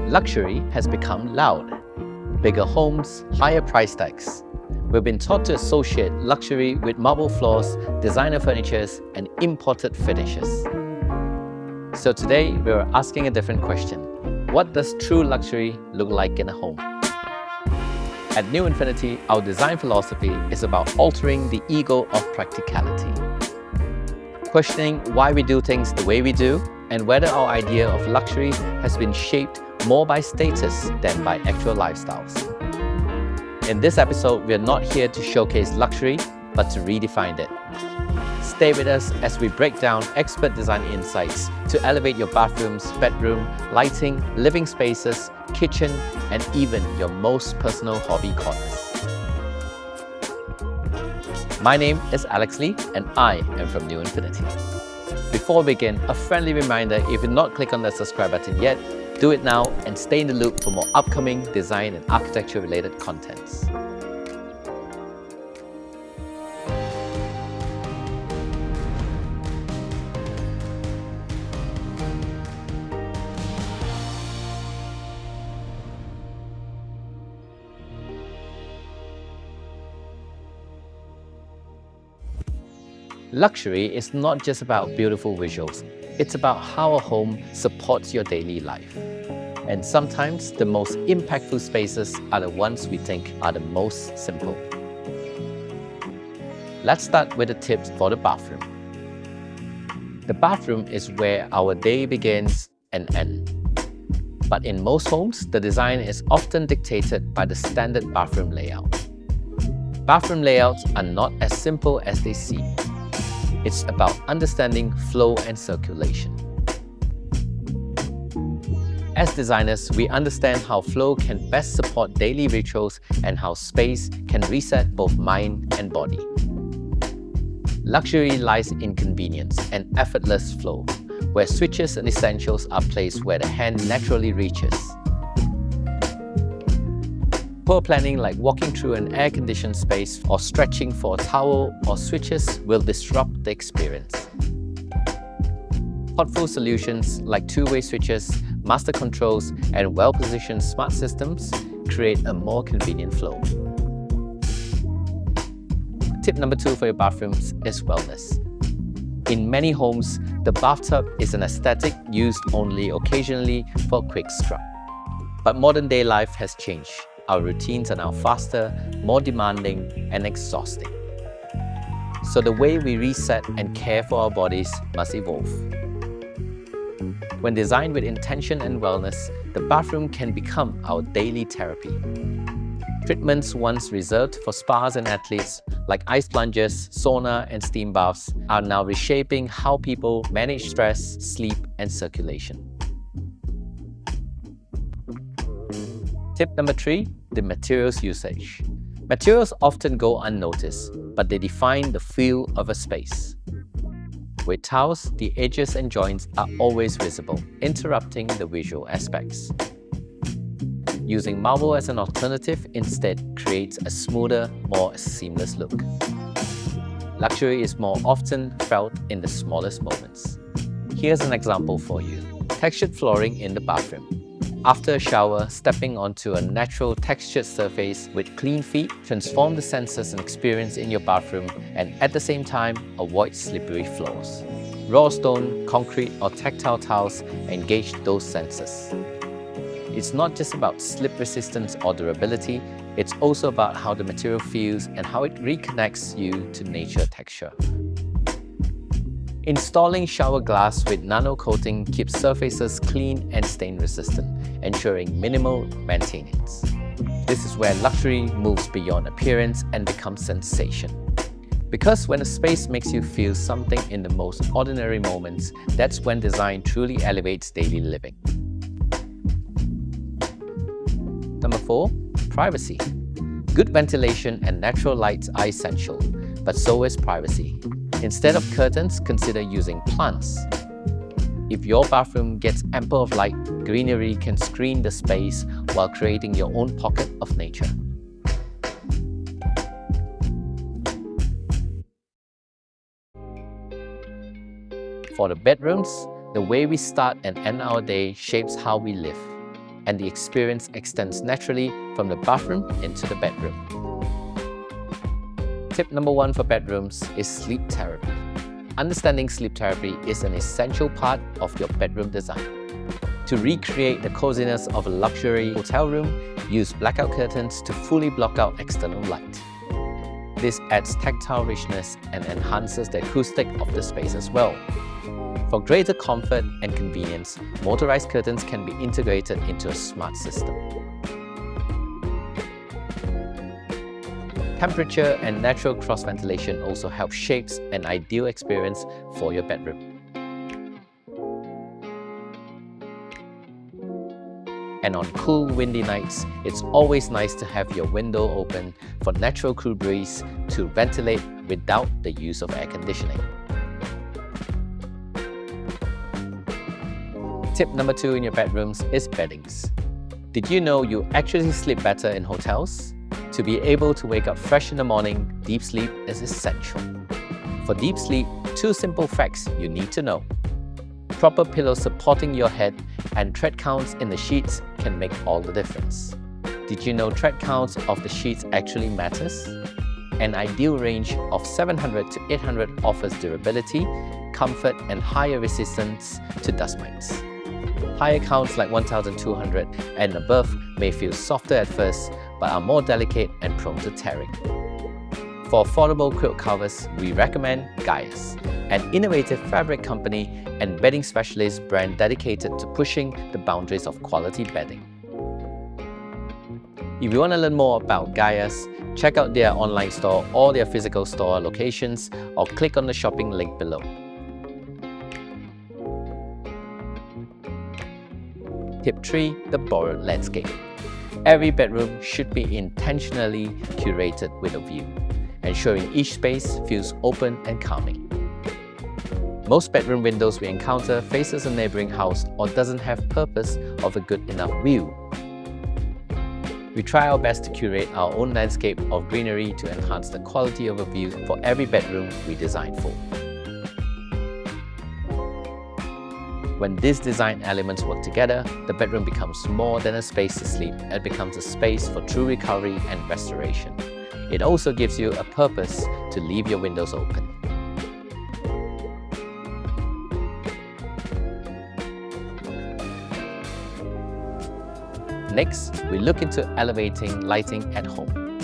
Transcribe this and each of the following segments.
Luxury has become loud. Bigger homes, higher price tags. We've been taught to associate luxury with marble floors, designer furnitures, and imported finishes. So today, we're asking a different question. What does true luxury look like in a home? At New Infinity, our design philosophy is about altering the ego of practicality. Questioning why we do things the way we do, and whether our idea of luxury has been shaped more by status than by actual lifestyles. In this episode, we are not here to showcase luxury, but to redefine it. Stay with us as we break down expert design insights to elevate your bathrooms, bedroom, lighting, living spaces, kitchen, and even your most personal hobby corners. My name is Alex Lee, and I am from New Infinity. Before we begin, a friendly reminder, if you've not clicked on the subscribe button yet, do it now and stay in the loop for more upcoming design and architecture related contents. Luxury is not just about beautiful visuals, it's about how a home supports your daily life. And sometimes the most impactful spaces are the ones we think are the most simple. Let's start with the tips for the bathroom. The bathroom is where our day begins and ends. But in most homes, the design is often dictated by the standard bathroom layout. Bathroom layouts are not as simple as they seem. It's about understanding flow and circulation. As designers, we understand how flow can best support daily rituals and how space can reset both mind and body. Luxury lies in convenience and effortless flow, where switches and essentials are placed where the hand naturally reaches. Poor planning, like walking through an air-conditioned space or stretching for a towel or switches, will disrupt the experience. Thoughtful solutions like two-way switches, master controls, and well-positioned smart systems create a more convenient flow. Tip number 2 for your bathrooms is wellness. In many homes, the bathtub is an aesthetic used only occasionally for a quick scrub. But modern day life has changed. Our routines are now faster, more demanding, and exhausting. So the way we reset and care for our bodies must evolve. When designed with intention and wellness, the bathroom can become our daily therapy. Treatments once reserved for spas and athletes, like ice plunges, sauna, and steam baths, are now reshaping how people manage stress, sleep, and circulation. Tip number 3, the materials usage. Materials often go unnoticed, but they define the feel of a space. With tiles, the edges and joints are always visible, interrupting the visual aspects. Using marble as an alternative instead creates a smoother, more seamless look. Luxury is more often felt in the smallest moments. Here's an example for you. Textured flooring in the bathroom. After a shower, stepping onto a natural textured surface with clean feet transform the senses and experience in your bathroom and at the same time avoid slippery floors. Raw stone, concrete or tactile tiles engage those senses. It's not just about slip resistance or durability, it's also about how the material feels and how it reconnects you to nature texture. Installing shower glass with nano coating keeps surfaces clean and stain resistant, ensuring minimal maintenance. This is where luxury moves beyond appearance and becomes sensation. Because when a space makes you feel something in the most ordinary moments, that's when design truly elevates daily living. Number 4, privacy. Good ventilation and natural lights are essential, but so is privacy. Instead of curtains, consider using plants. If your bathroom gets ample of light, greenery can screen the space while creating your own pocket of nature. For the bedrooms, the way we start and end our day shapes how we live. and the experience extends naturally from the bathroom into the bedroom. Tip number 1 for bedrooms is sleep therapy. Understanding sleep therapy is an essential part of your bedroom design. To recreate the coziness of a luxury hotel room, use blackout curtains to fully block out external light. This adds tactile richness and enhances the acoustic of the space as well. For greater comfort and convenience, motorized curtains can be integrated into a smart system. Temperature and natural cross-ventilation also help shape an ideal experience for your bedroom. And on cool, windy nights, it's always nice to have your window open for natural cool breeze to ventilate without the use of air conditioning. Tip number 2 in your bedrooms is beddings. Did you know you actually sleep better in hotels? To be able to wake up fresh in the morning, deep sleep is essential. For deep sleep, 2 simple facts you need to know. Proper pillows supporting your head and thread counts in the sheets can make all the difference. Did you know thread counts of the sheets actually matters? An ideal range of 700 to 800 offers durability, comfort and higher resistance to dust mites. Higher counts like 1200 and above may feel softer at first but are more delicate and prone to tearing. For affordable quilt covers, we recommend Gaia's, an innovative fabric company and bedding specialist brand dedicated to pushing the boundaries of quality bedding. If you want to learn more about Gaia's, check out their online store or their physical store locations or click on the shopping link below. Tip 3. The borrowed landscape. Every bedroom should be intentionally curated with a view, ensuring each space feels open and calming. Most bedroom windows we encounter faces a neighboring house or doesn't have purpose of a good enough view. We try our best to curate our own landscape of greenery to enhance the quality of a view for every bedroom we design for. When these design elements work together, the bedroom becomes more than a space to sleep. It becomes a space for true recovery and restoration. It also gives you a purpose to leave your windows open. Next, we look into elevating lighting at home.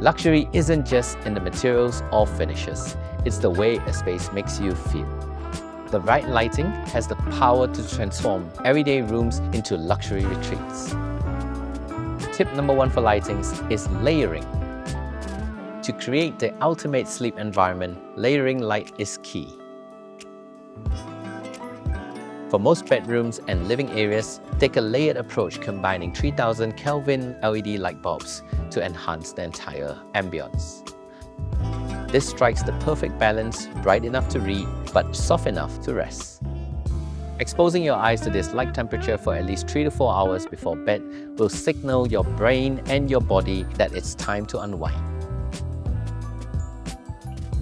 Luxury isn't just in the materials or finishes, it's the way a space makes you feel. The right lighting has the power to transform everyday rooms into luxury retreats. Tip number 1 for lightings is layering. To create the ultimate sleep environment, layering light is key. For most bedrooms and living areas, take a layered approach combining 3000 Kelvin LED light bulbs to enhance the entire ambience. This strikes the perfect balance, bright enough to read, but soft enough to rest. Exposing your eyes to this light temperature for at least 3 to 4 hours before bed will signal your brain and your body that it's time to unwind.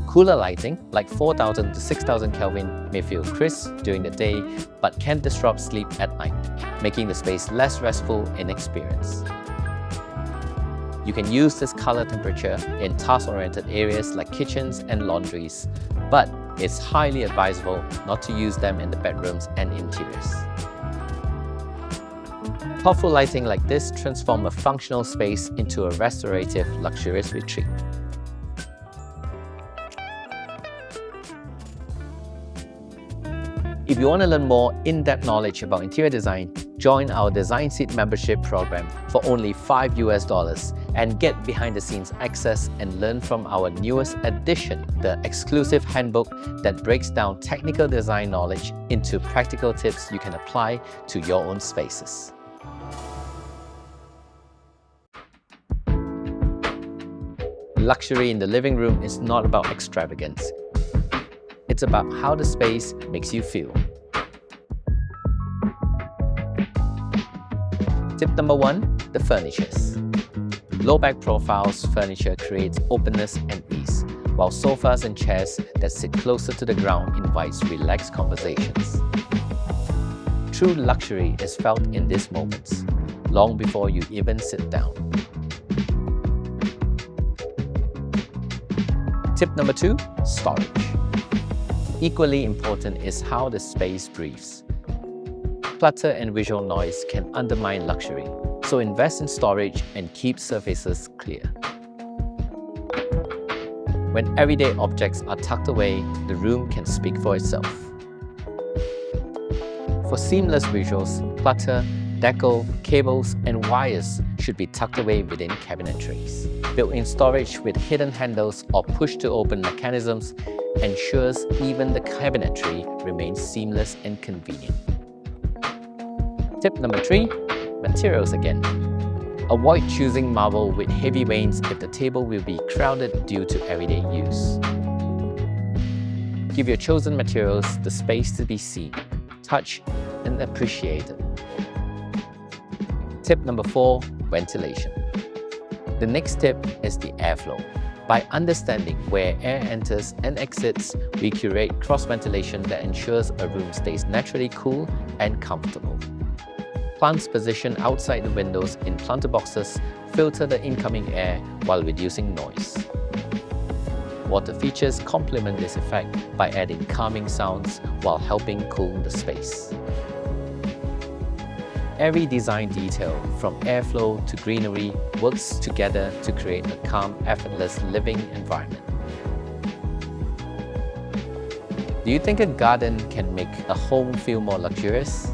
Cooler lighting, like 4000 to 6000 Kelvin, may feel crisp during the day but can disrupt sleep at night, making the space less restful in experience. You can use this color temperature in task-oriented areas like kitchens and laundries, but it's highly advisable not to use them in the bedrooms and interiors. Thoughtful lighting like this transforms a functional space into a restorative, luxurious retreat. If you want to learn more in-depth knowledge about interior design, join our Design Seat membership program for only $5 and get behind-the-scenes access and learn from our newest edition, the exclusive handbook that breaks down technical design knowledge into practical tips you can apply to your own spaces. Luxury in the living room is not about extravagance. It's about how the space makes you feel. Tip number 1, the furnitures. Low back profiles furniture creates openness and ease, while sofas and chairs that sit closer to the ground invites relaxed conversations. True luxury is felt in these moments, long before you even sit down. Tip number 2, storage. Equally important is how the space breathes. Clutter and visual noise can undermine luxury, so invest in storage and keep surfaces clear. When everyday objects are tucked away, the room can speak for itself. For seamless visuals, clutter, deco, cables, and wires should be tucked away within cabinetries. Built-in storage with hidden handles or push-to-open mechanisms ensures even the cabinetry remains seamless and convenient. Tip number 3, materials again. Avoid choosing marble with heavy veins if the table will be crowded due to everyday use. Give your chosen materials the space to be seen, touched, and appreciated. Tip number 4, ventilation. The next tip is the airflow. By understanding where air enters and exits, we curate cross-ventilation that ensures a room stays naturally cool and comfortable. Plants positioned outside the windows in planter boxes filter the incoming air while reducing noise. Water features complement this effect by adding calming sounds while helping cool the space. Every design detail, from airflow to greenery, works together to create a calm, effortless living environment. Do you think a garden can make a home feel more luxurious?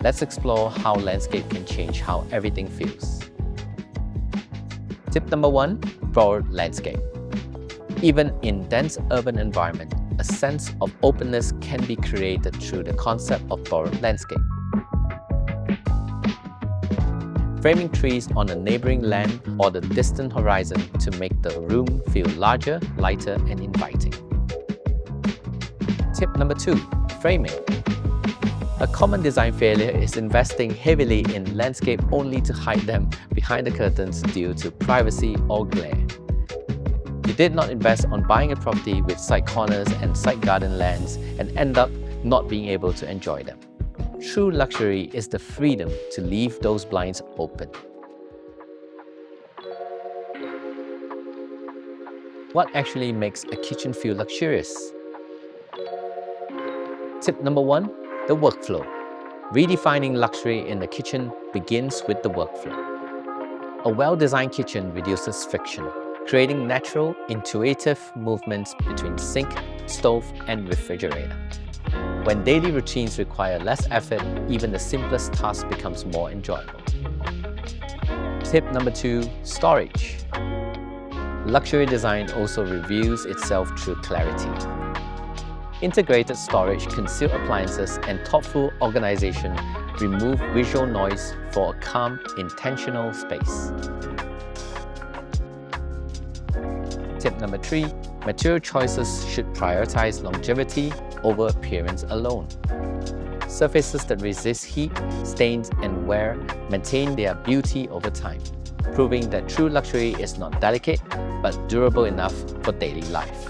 Let's explore how landscape can change how everything feels. Tip number 1, broad landscape. Even in dense urban environment, a sense of openness can be created through the concept of broad landscape. Framing trees on a neighboring land or the distant horizon to make the room feel larger, lighter, and inviting. Tip number 2, framing. A common design failure is investing heavily in landscape only to hide them behind the curtains due to privacy or glare. You did not invest on buying a property with side corners and side garden lands and end up not being able to enjoy them. True luxury is the freedom to leave those blinds open. What actually makes a kitchen feel luxurious? Tip number 1, the workflow. Redefining luxury in the kitchen begins with the workflow. A well-designed kitchen reduces friction, creating natural, intuitive movements between sink, stove, and refrigerator. When daily routines require less effort, even the simplest task becomes more enjoyable. Tip number 2, storage. Luxury design also reveals itself through clarity. Integrated storage, concealed appliances, and thoughtful organization remove visual noise for a calm, intentional space. Tip number 3, material choices should prioritize longevity over appearance alone. Surfaces that resist heat, stains, and wear maintain their beauty over time, proving that true luxury is not delicate but durable enough for daily life.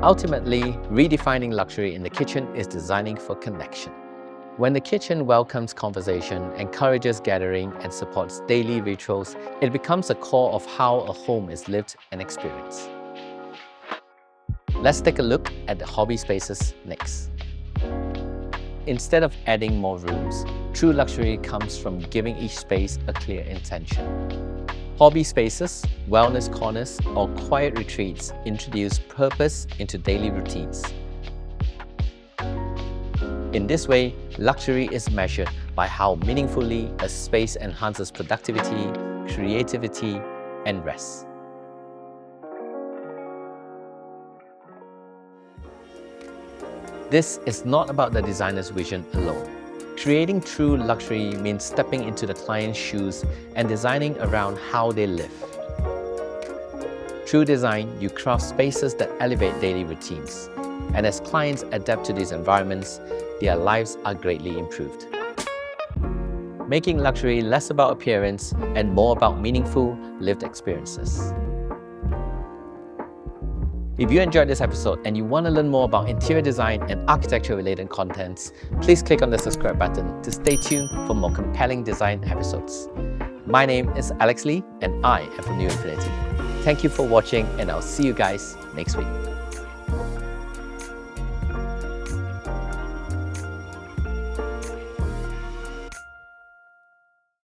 Ultimately, redefining luxury in the kitchen is designing for connection. When the kitchen welcomes conversation, encourages gathering, and supports daily rituals, it becomes a core of how a home is lived and experienced. Let's take a look at the hobby spaces next. Instead of adding more rooms, true luxury comes from giving each space a clear intention. Hobby spaces, wellness corners, or quiet retreats introduce purpose into daily routines. In this way, luxury is measured by how meaningfully a space enhances productivity, creativity, and rest. This is not about the designer's vision alone. Creating true luxury means stepping into the client's shoes and designing around how they live. Through design, you craft spaces that elevate daily routines. And as clients adapt to these environments, their lives are greatly improved. Making luxury less about appearance and more about meaningful lived experiences. If you enjoyed this episode and you want to learn more about interior design and architecture related contents, please click on the subscribe button to stay tuned for more compelling design episodes. My name is Alex Lee and I am from New Infinity. Thank you for watching and I'll see you guys next week.